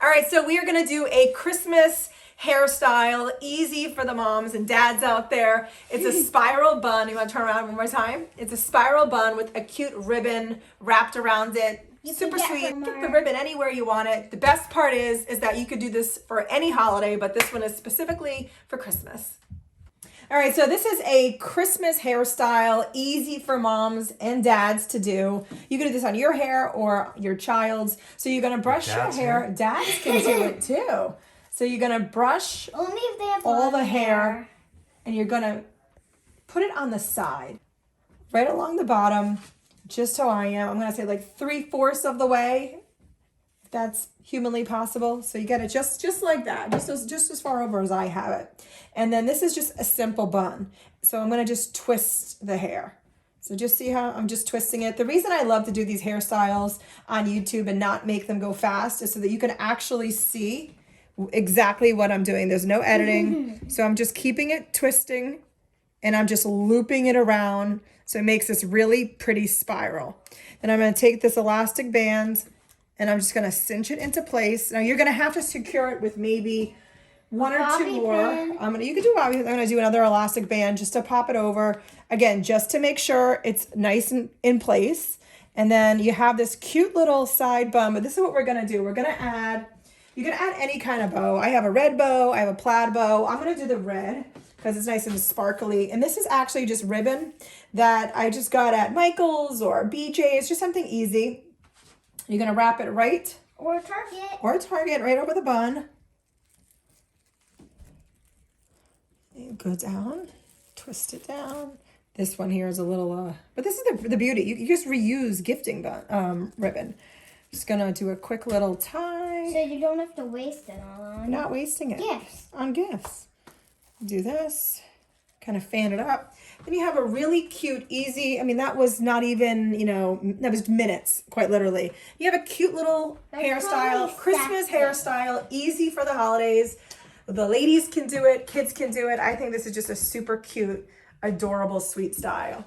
All right, so we are gonna do a Christmas hairstyle, easy for the moms and dads out there. It's a spiral bun. You wanna turn around one more time? It's a spiral bun with a cute ribbon wrapped around it. Super sweet. Get the ribbon anywhere you want it. The best part is that you could do this for any holiday, but this one is specifically for Christmas. All right, so this is a Christmas hairstyle, easy for moms and dads to do. You can do this on your hair or your child's. So you're gonna brush your hair. Dads can do it too. So you're gonna brush only if they have all the hair, and you're gonna put it on the side, right along the bottom, just how I am. I'm gonna say like 3/4 of the way, if that's humanly possible. So you get it just like that, just as far over as I have it. And then this is just a simple bun. So I'm gonna just twist the hair. So just see how I'm just twisting it. The reason I love to do these hairstyles on YouTube and not make them go fast is so that you can actually see exactly what I'm doing. There's no editing. So I'm just keeping it twisting and I'm just looping it around. So it makes this really pretty spiral. Then I'm gonna take this elastic band and I'm just gonna cinch it into place. Now you're gonna have to secure it with maybe one or two more. You can do bobby pin. I'm gonna do another elastic band just to pop it over. Again, just to make sure it's nice and in place. And then you have this cute little side bun, but this is what we're gonna do. We're gonna add, you can add any kind of bow. I have a red bow, I have a plaid bow. I'm gonna do the red because it's nice and sparkly. And this is actually just ribbon that I just got at Michael's or BJ's, just something easy. You're gonna wrap it right. Or Target Right over the bun. Go down, twist it down. This one here is a little, but this is the beauty. You just reuse gifting bun, ribbon. Just gonna do a quick little tie. So you don't have to waste it on. We're not wasting it. Gifts. On gifts. Do this, kind of fan it up. Then you have a really cute, easy, I mean, that was not even, that was minutes, quite literally. You have a cute little hairstyle, Christmas hairstyle, easy for the holidays. The ladies can do it, kids can do it. I think this is just a super cute, adorable, sweet style.